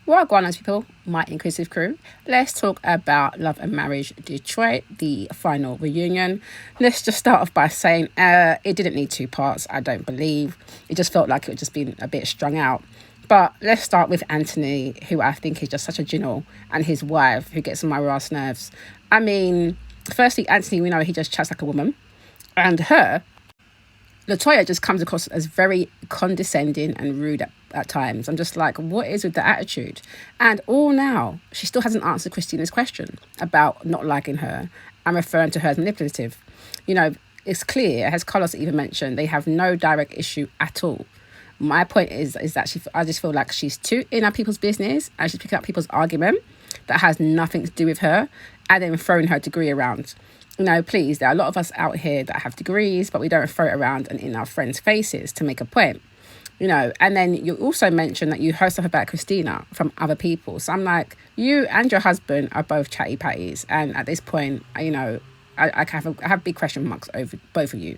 Well, go on, people, my inclusive crew. Let's talk about Love and Marriage Detroit, the final reunion. Let's just start off by saying it didn't need two parts, I don't believe. It just felt like it had just been a bit strung out. But let's start with Anthony, who I think is just such a genial, and his wife, who gets on my ass nerves. I mean, firstly, Anthony, we know he just chats like a woman. And her, Latoya, just comes across as very condescending and rude at times. I'm just like, what is with the attitude? And all now, she still hasn't answered Christina's question about not liking her and referring to her as manipulative. You know, it's clear, as Carlos even mentioned, they have no direct issue at all. My point is that I just feel like she's too in our people's business and she's picking up people's argument that has nothing to do with her and then throwing her degree around. You know, please, there are a lot of us out here that have degrees, but we don't throw it around and in our friends' faces to make a point. You know, and then you also mentioned that you heard stuff about Christina from other people. So I'm like, you and your husband are both chatty patties. And at this point, you know, I have big question marks over both of you.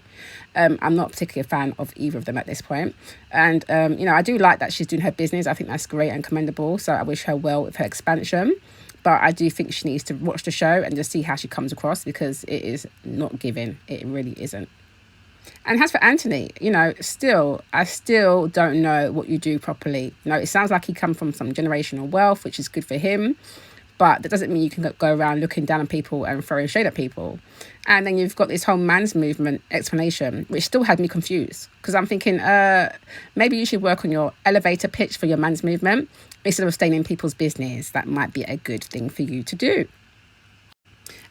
I'm not particularly a fan of either of them at this point. And, you know, I do like that she's doing her business. I think that's great and commendable. So I wish her well with her expansion. But I do think she needs to watch the show and just see how she comes across, because it is not giving. It really isn't. And as for Anthony, you know, I still don't know what you do properly. You know, it sounds like he comes from some generational wealth, which is good for him. But that doesn't mean you can go around looking down on people and throwing shade at people. And then you've got this whole man's movement explanation, which still had me confused. Because I'm thinking, maybe you should work on your elevator pitch for your man's movement instead of staying in people's business. That might be a good thing for you to do.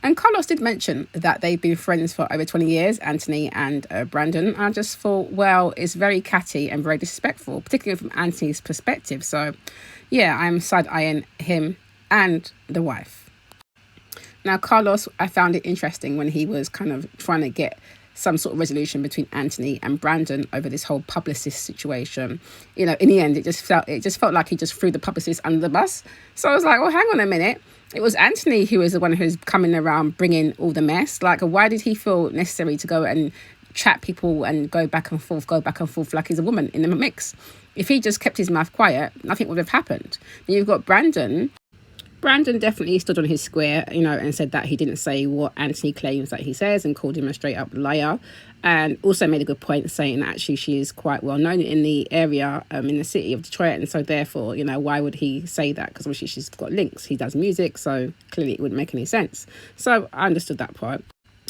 And Carlos did mention that they've been friends for over 20 years, Anthony and Brandon. I just thought, well, it's very catty and very disrespectful, particularly from Anthony's perspective. So, yeah, I'm side-eyeing him and the wife. Now, Carlos, I found it interesting when he was kind of trying to get some sort of resolution between Anthony and Brandon over this whole publicist situation. You know, in the end, it just felt like he just threw the publicist under the bus. So I was like, well, hang on a minute. It was Anthony who was the one who's coming around bringing all the mess. Like, why did he feel necessary to go and chat people and go back and forth like he's a woman in the mix? If he just kept his mouth quiet, nothing would have happened. Then you've got Brandon. Brandon definitely stood on his square, you know, and said that he didn't say what Anthony claims that he says and called him a straight up liar. And also made a good point saying that actually she is quite well known in the area, in the city of Detroit. And so therefore, you know, why would he say that? Because obviously she's got links. He does music, so clearly it wouldn't make any sense. So I understood that part.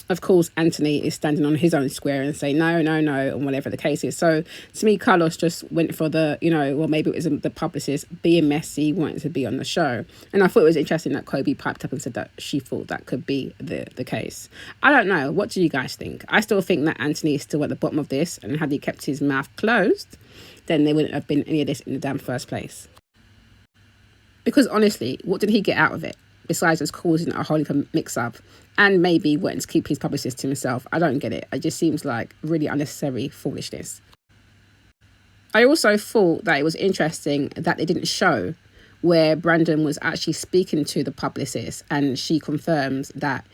Of course, Anthony is standing on his own square and saying no, and whatever the case is. So to me, Carlos just went for the, you know, well, maybe it was the publicist being messy, wanting to be on the show. And I thought it was interesting that Kobe piped up and said that she thought that could be the case. I don't know. What do you guys think? I still think that Anthony is still at the bottom of this. And had he kept his mouth closed, then there wouldn't have been any of this in the damn first place. Because honestly, what did he get out of it? Besides just causing a whole heap of mix-up and maybe wanting to keep his publicist to himself. I don't get it. It just seems like really unnecessary foolishness. I also thought that it was interesting that they didn't show where Brandon was actually speaking to the publicist, and she confirms that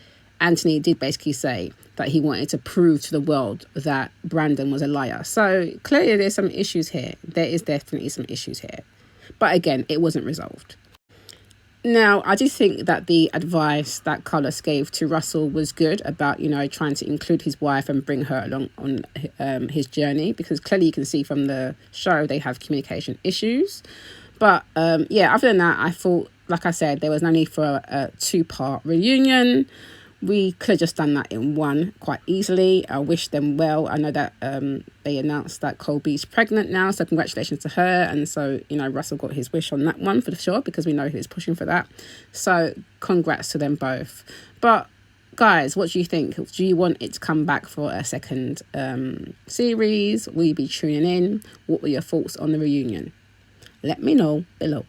Anthony did basically say that he wanted to prove to the world that Brandon was a liar. So clearly there's some issues here. There is definitely some issues here. But again, it wasn't resolved. Now, I do think that the advice that Carlos gave to Russell was good about, you know, trying to include his wife and bring her along on his journey, because clearly you can see from the show they have communication issues. But yeah, other than that, I thought, like I said, there was no need for a two-part reunion. We could have just done that in one quite easily. I wish them well. I know that they announced that Colby's pregnant now, so congratulations to her. And so, you know, Russell got his wish on that one for sure, because we know he was pushing for that. So congrats to them both. But guys, what do you think? Do you want it to come back for a second series? Will you be tuning in? What were your thoughts on the reunion? Let me know below.